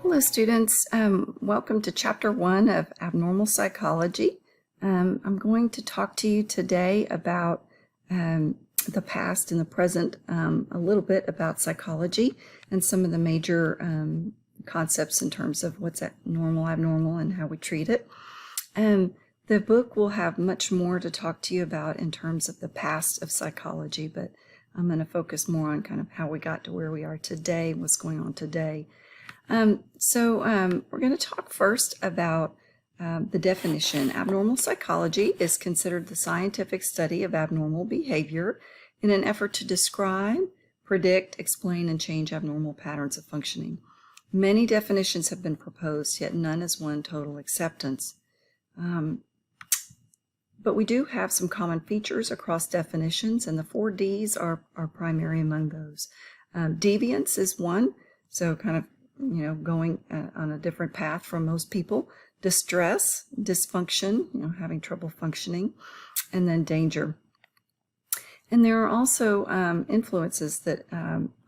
Hello students, welcome to chapter 1 of Abnormal Psychology. I'm going to talk to you today about the past and the present, a little bit about psychology and some of the major concepts in terms of what's normal, abnormal, and how we treat it. The book will have much more to talk to you about in terms of the past of psychology, but I'm going to focus more on kind of how we got to where we are today, what's going on today. We're going to talk first about the definition. Abnormal psychology is considered the scientific study of abnormal behavior in an effort to describe, predict, explain, and change abnormal patterns of functioning. Many definitions have been proposed, yet none has won total acceptance. But we do have some common features across definitions, and the 4 Ds are primary among those. Deviance is one, so kind of going on a different path from most people. Distress, dysfunction, having trouble functioning, and then danger. And there are also influences that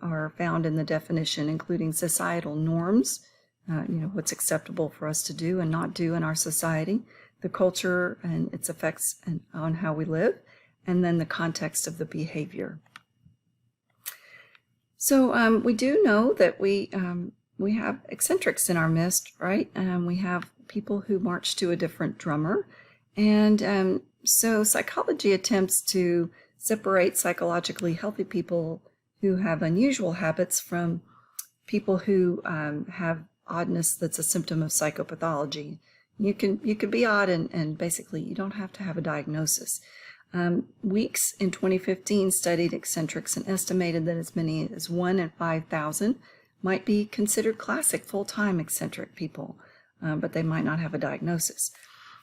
are found in the definition, including societal norms, what's acceptable for us to do and not do in our society, the culture and its effects on how we live, and then the context of the behavior. So we do know that we have eccentrics in our midst, right? We have people who march to a different drummer. And so psychology attempts to separate psychologically healthy people who have unusual habits from people who have oddness that's a symptom of psychopathology. You can be odd and basically you don't have to have a diagnosis. Weeks in 2015 studied eccentrics and estimated that as many as 1 in 5,000 might be considered classic full-time eccentric people, but they might not have a diagnosis.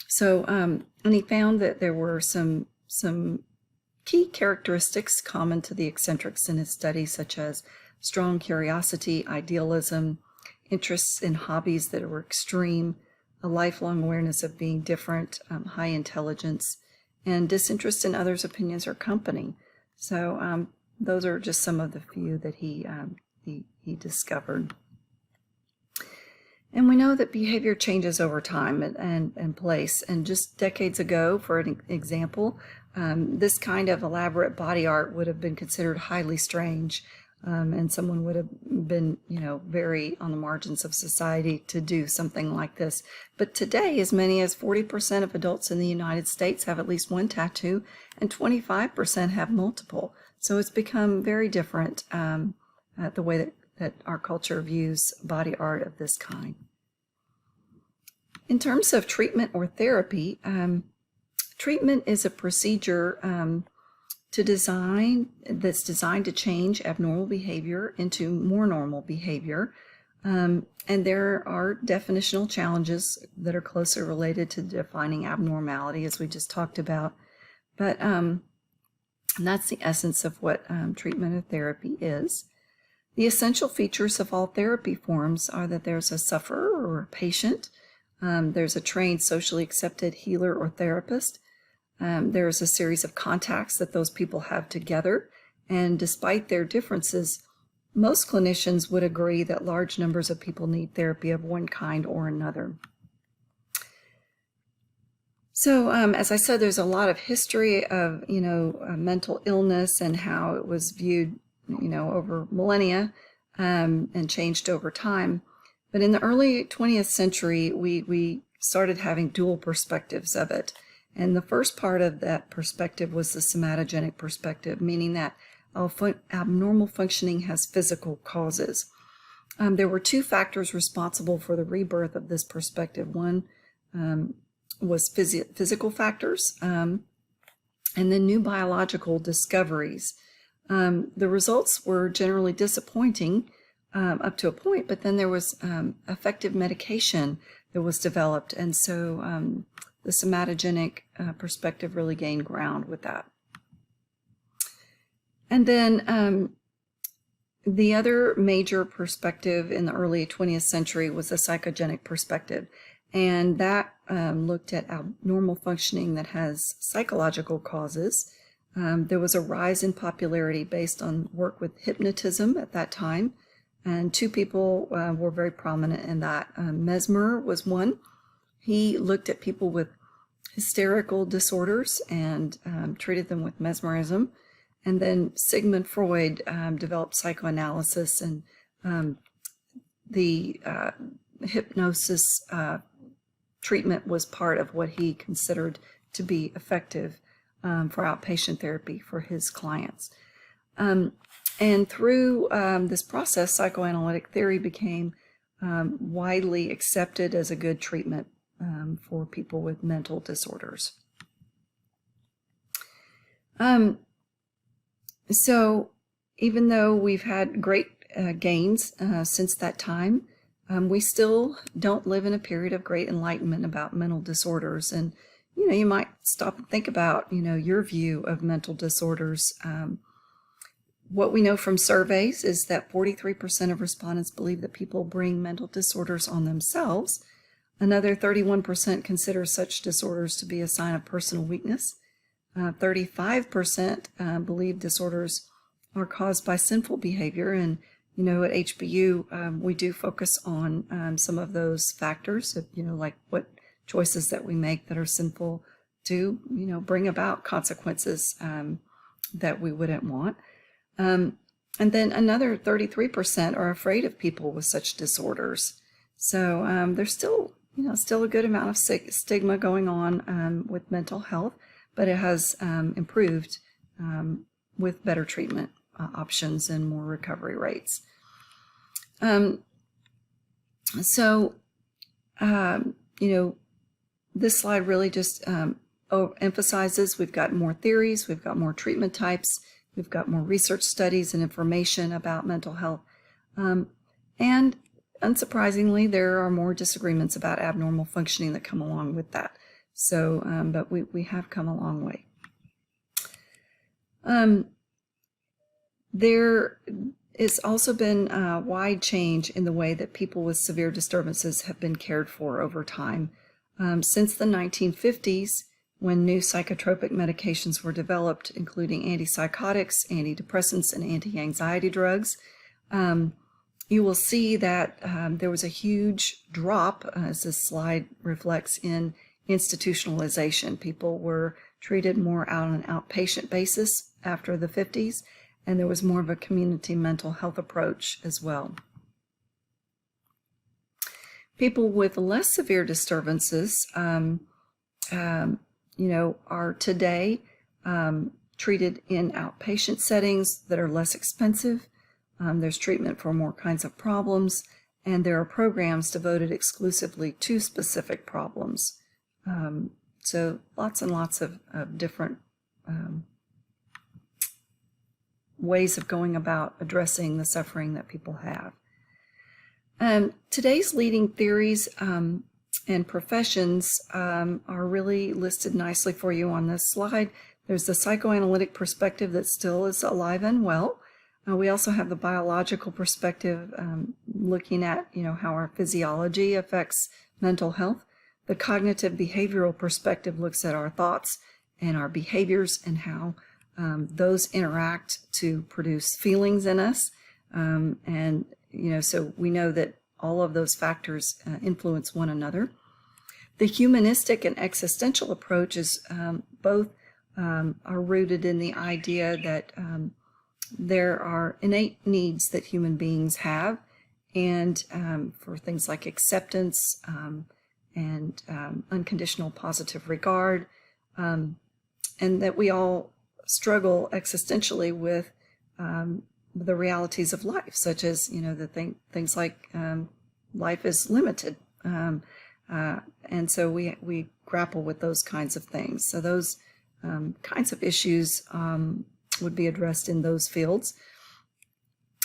So, and he found that there were some key characteristics common to the eccentrics in his study, such as strong curiosity, idealism, interests in hobbies that were extreme, a lifelong awareness of being different, high intelligence, and disinterest in others' opinions or company. So those are just some of the few that he discovered. And we know that behavior changes over time and place. And just decades ago, for an example, this kind of elaborate body art would have been considered highly strange, and someone would have been, very on the margins of society to do something like this. But today, as many as 40% of adults in the United States have at least one tattoo, and 25% have multiple. So it's become very different, the way that our culture views body art of this kind. In terms of treatment or therapy, treatment is a procedure that's designed to change abnormal behavior into more normal behavior. And there are definitional challenges that are closely related to defining abnormality, as we just talked about. But that's the essence of what treatment or therapy is. The essential features of all therapy forms are that there's a sufferer or a patient, there's a trained socially accepted healer or therapist, there's a series of contacts that those people have together, and despite their differences, most clinicians would agree that large numbers of people need therapy of one kind or another. So as I said, there's a lot of history of mental illness and how it was viewed over millennia and changed over time. But in the early 20th century, we started having dual perspectives of it. And the first part of that perspective was the somatogenic perspective, meaning that abnormal functioning has physical causes. There were 2 factors responsible for the rebirth of this perspective. One was physical factors, and then new biological discoveries. The results were generally disappointing up to a point, but then there was effective medication that was developed, and so the somatogenic perspective really gained ground with that. And then the other major perspective in the early 20th century was the psychogenic perspective, and that looked at abnormal functioning that has psychological causes. There was a rise in popularity based on work with hypnotism at that time, And two people were very prominent in that. Mesmer was one. He looked at people with hysterical disorders and treated them with mesmerism. And then Sigmund Freud developed psychoanalysis, and the hypnosis treatment was part of what he considered to be effective for outpatient therapy for his clients. And through this process, psychoanalytic theory became widely accepted as a good treatment for people with mental disorders. So even though we've had great gains since that time, we still don't live in a period of great enlightenment about mental disorders. And, you might stop and think about, your view of mental disorders. What we know from surveys is that 43% of respondents believe that people bring mental disorders on themselves. Another 31% consider such disorders to be a sign of personal weakness. 35% believe disorders are caused by sinful behavior. And, at HBU, we do focus on some of those factors of, like what choices that we make that are sinful do, bring about consequences that we wouldn't want. And then another 33% are afraid of people with such disorders. So there's still, still a good amount of stigma going on with mental health, but it has improved with better treatment options and more recovery rates. This slide really just emphasizes we've got more theories, we've got more treatment types, we've got more research studies and information about mental health. And unsurprisingly, there are more disagreements about abnormal functioning that come along with that. So, but we have come a long way. There has also been a wide change in the way that people with severe disturbances have been cared for over time. Since the 1950s, when new psychotropic medications were developed, including antipsychotics, antidepressants, and anti-anxiety drugs, you will see that there was a huge drop, as this slide reflects, in institutionalization. People were treated more on an outpatient basis after the 50s, and there was more of a community mental health approach as well. People with less severe disturbances, are today treated in outpatient settings that are less expensive. There's treatment for more kinds of problems, and there are programs devoted exclusively to specific problems. So lots and lots of different ways of going about addressing the suffering that people have. Today's leading theories and professions are really listed nicely for you on this slide. There's the psychoanalytic perspective that still is alive and well. We also have the biological perspective, looking at how our physiology affects mental health. The cognitive behavioral perspective looks at our thoughts and our behaviors and how those interact to produce feelings in us. So we know that all of those factors influence one another. The humanistic and existential approaches both are rooted in the idea that there are innate needs that human beings have, and for things like acceptance and unconditional positive regard, and that we all struggle existentially with the realities of life, such as things like life is limited, and so we grapple with those kinds of things. So those kinds of issues would be addressed in those fields.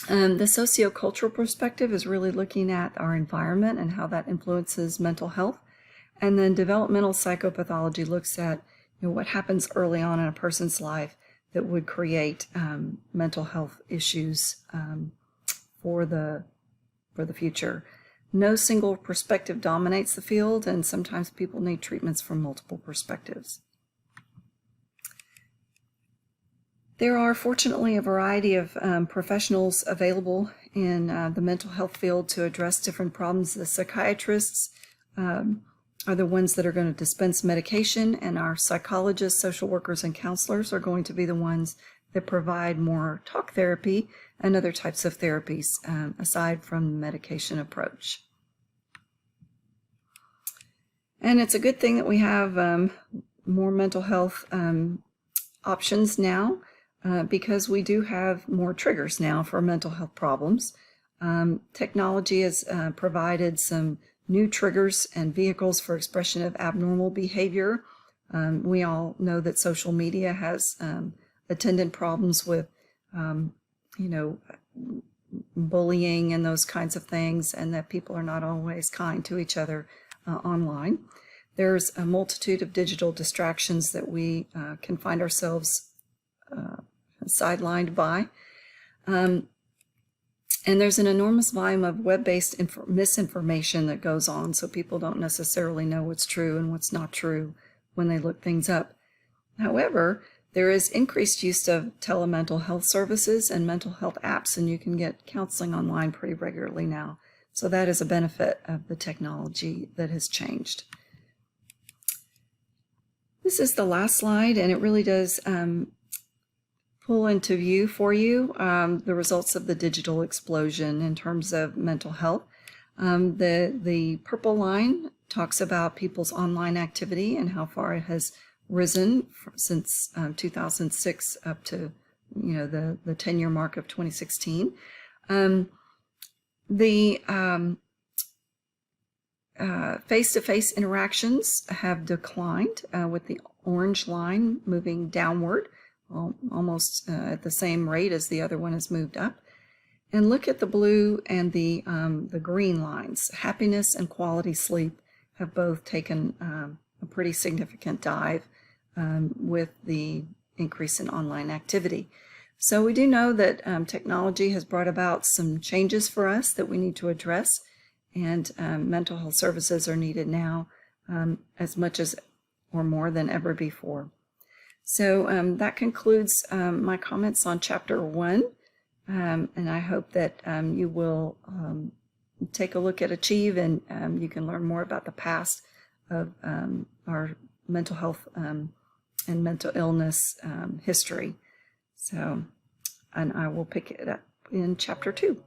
The sociocultural perspective is really looking at our environment and how that influences mental health. And then developmental psychopathology looks at what happens early on in a person's life that would create mental health issues for the future. No single perspective dominates the field, and sometimes people need treatments from multiple perspectives. There are fortunately a variety of professionals available in the mental health field to address different problems. The psychiatrists are the ones that are going to dispense medication, and our psychologists, social workers, and counselors are going to be the ones that provide more talk therapy and other types of therapies aside from the medication approach. And it's a good thing that we have more mental health options now because we do have more triggers now for mental health problems. Technology has provided some new triggers and vehicles for expression of abnormal behavior. We all know that social media has attendant problems with, bullying and those kinds of things, and that people are not always kind to each other online. There's a multitude of digital distractions that we can find ourselves sidelined by. And there's an enormous volume of web-based misinformation that goes on, so people don't necessarily know what's true and what's not true when they look things up. However, there is increased use of telemental health services and mental health apps, and you can get counseling online pretty regularly now. So that is a benefit of the technology that has changed. This is the last slide, and it really does pull into view for you the results of the digital explosion in terms of mental health. The purple line talks about people's online activity and how far it has risen since 2006 up to the 10-year mark of 2016. The face-to-face interactions have declined with the orange line moving downward, almost at the same rate as the other one has moved up. And look at the blue and the green lines. Happiness and quality sleep have both taken a pretty significant dive with the increase in online activity. So we do know that technology has brought about some changes for us that we need to address, and mental health services are needed now as much as or more than ever before. So that concludes my comments on Chapter 1, and I hope that you will take a look at Achieve, and you can learn more about the past of our mental health and mental illness history. So, and I will pick it up in Chapter 2.